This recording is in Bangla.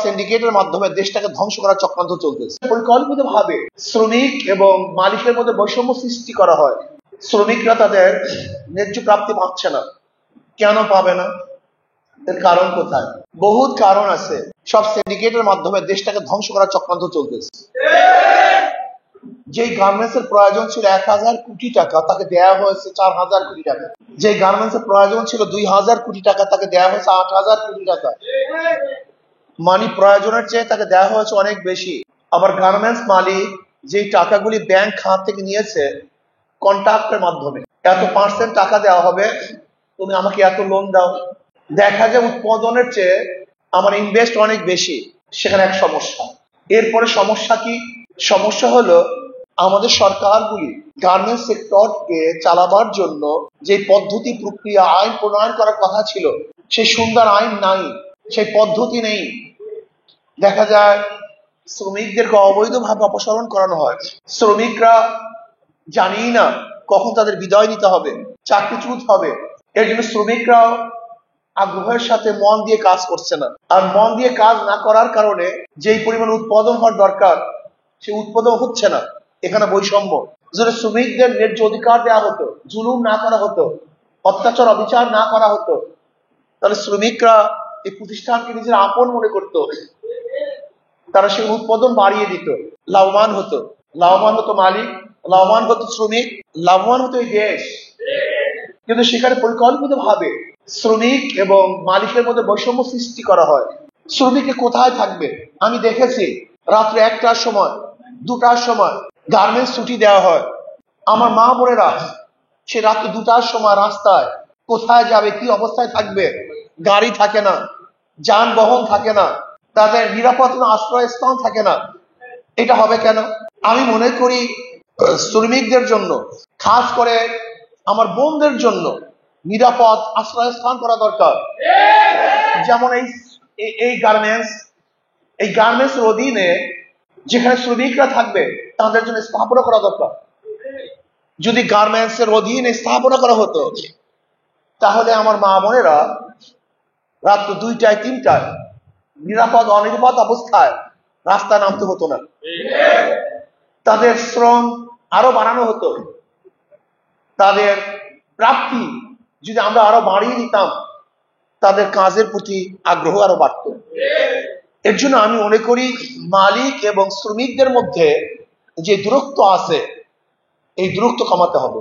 সিন্ডিকেটের মাধ্যমে দেশটাকে ধ্বংস করার চক্রান্ত চলতেছে। পরিকল্পিতভাবে শ্রমিক এবং মালিকের মধ্যে বৈষম্য সৃষ্টি করা হয়। শ্রমিকরা তাদের ন্যায্য প্রাপ্তি পাচ্ছে না। কেন পাবে না? এর কারণ কোথায়? বহুত কারণ আছে। সব সিন্ডিকেটের মাধ্যমে দেশটাকে ধ্বংস করার চক্রান্ত চলতেছে। যে গার্মেন্টস এর প্রয়োজন ছিল 1000 কোটি টাকা, তাকে দেওয়া হয়েছে 4000 কোটি টাকা। যে গার্মেন্টস এর প্রয়োজন ছিল 2000 কোটি টাকা, তাকে দেওয়া হয়েছে 8000 কোটি টাকা। মানি প্রয়োজনের চেয়ে তাকে দেওয়া হয়েছে অনেক বেশি। আবার গার্মেন্টস মালিক যে টাকাগুলি ব্যাংক খাত থেকে নিয়েছে কন্ট্রাক্টের মাধ্যমে, এত পার্সেন্ট টাকা দেওয়া হবে, তুমি আমাকে এত লোন দাও। দেখা যায় উৎপাদনের চেয়ে আমার ইনভেস্ট অনেক বেশি। সেখানে এক সমস্যা। এরপরে সমস্যা কি? সমস্যা হলো আমাদের সরকারগুলি গার্মেন্টস সেক্টরকে চালাবার জন্য যে পদ্ধতি, প্রক্রিয়া, আইন প্রণয়ন করার কথা ছিল, সেই সুন্দর আইন নাই, সেই পদ্ধতি নেই। দেখা যায় শ্রমিকদেরকে অবৈধভাবে অপসারণ করানো হয়। শ্রমিকরা জানি না কখন তাদের বিদায় নিতে হবে, চাকরিচ্যুত হবে। এর জন্য শ্রমিকরাও আগ্রহের সাথে মন দিয়ে কাজ করছে না। আর মন দিয়ে কাজ না করার কারণে যেই পরিমাণ উৎপাদন হওয়ার দরকার, সে উৎপাদন হচ্ছে না। এখানে বৈষম্য। যদি শ্রমিকদের ন্যায্য অধিকার দেওয়া হতো, জুলুম না করা হতো, অত্যাচার অবিচার না করা হতো, তাহলে শ্রমিকরা এই প্রতিষ্ঠানকে নিজের আপন মনে করতো। তারা সে উৎপাদন বাড়িয়ে দিত, লাভবান হতো। লাভবান হতো মালিক, লাভবান হতো শ্রমিক, লাভবান হতো এই দেশ। কিন্তু সেখানে পরিকল্পিতভাবে শ্রমিক এবং মালিকের মধ্যে বৈষম্য সৃষ্টি করা হয়। শ্রমিকে কোথায় থাকবে? আমি দেখেছি রাত্রে 1টার সময়, 2টার সময় গার্মেন্টস ছুটি দেওয়া হয়। আমার মা বোনেরা সে রাত্রে 2টার সময় রাস্তায় কোথায় যাবে, কি অবস্থায় থাকবে? গাড়ি থাকে না, যানবাহন থাকে না, তাদের নিরাপদ আশ্রয়স্থান থাকে না। এটা হবে কেন? আমি মনে করি শ্রমিকদের জন্য, খাস করে আমার বোনদের জন্য নিরাপদ আশ্রয়স্থান করা দরকার। যেমন এই গার্মেন্টস এর অধীনে যেখানে শ্রমিকরা থাকবে, তাদের জন্য স্থাপনা করা দরকার। যদি গার্মেন্টস এর অধীনে স্থাপনা করা হতো, তাহলে আমার মা বোনেরা রাত্র 2টায় 3টায় নিরাপদ অনিরাপদ অবস্থায় রাস্তায় নামতে হতো না। তাদের শ্রম আরো বাড়ানো হতো। তাদের প্রাপ্তি যদি আমরা আরো বাড়িয়ে দিতাম, তাদের কাজের প্রতি আগ্রহ আরো বাড়ত। এর জন্য আমি মনে করি মালিক এবং শ্রমিকদের মধ্যে যে দূরত্ব আছে, এই দূরত্ব কমাতে হবে।